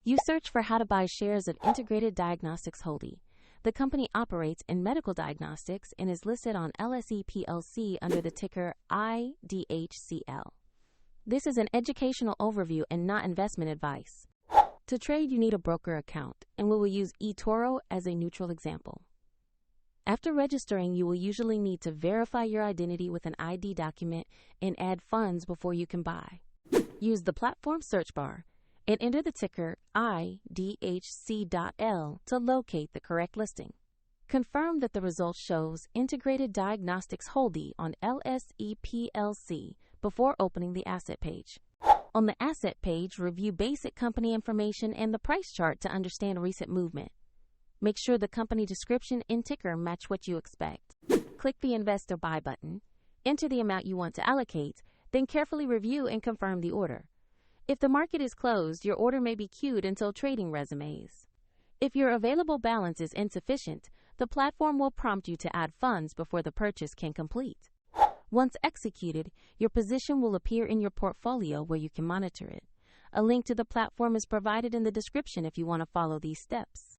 You search for how to buy shares of Integrated Diagnostics Holdi. The company operates in medical diagnostics and is listed on LSE PLC under the ticker IDHC.L. This is an educational overview and not investment advice. To trade, you need a broker account, and we will use eToro as a neutral example. After registering, you will usually need to verify your identity with an ID document and add funds before you can buy. Use the platform search bar and enter the ticker IDHC.L to locate the correct listing. Confirm that the result shows Integrated Diagnostics Holdi on LSE PLC before opening the asset page. On the asset page, review basic company information and the price chart to understand recent movement. Make sure the company description and ticker match what you expect. Click the Invest or Buy button, enter the amount you want to allocate, then carefully review and confirm the order. If the market is closed, your order may be queued until trading resumes. If your available balance is insufficient, the platform will prompt you to add funds before the purchase can complete. Once executed, your position will appear in your portfolio where you can monitor it. A link to the platform is provided in the description if you want to follow these steps.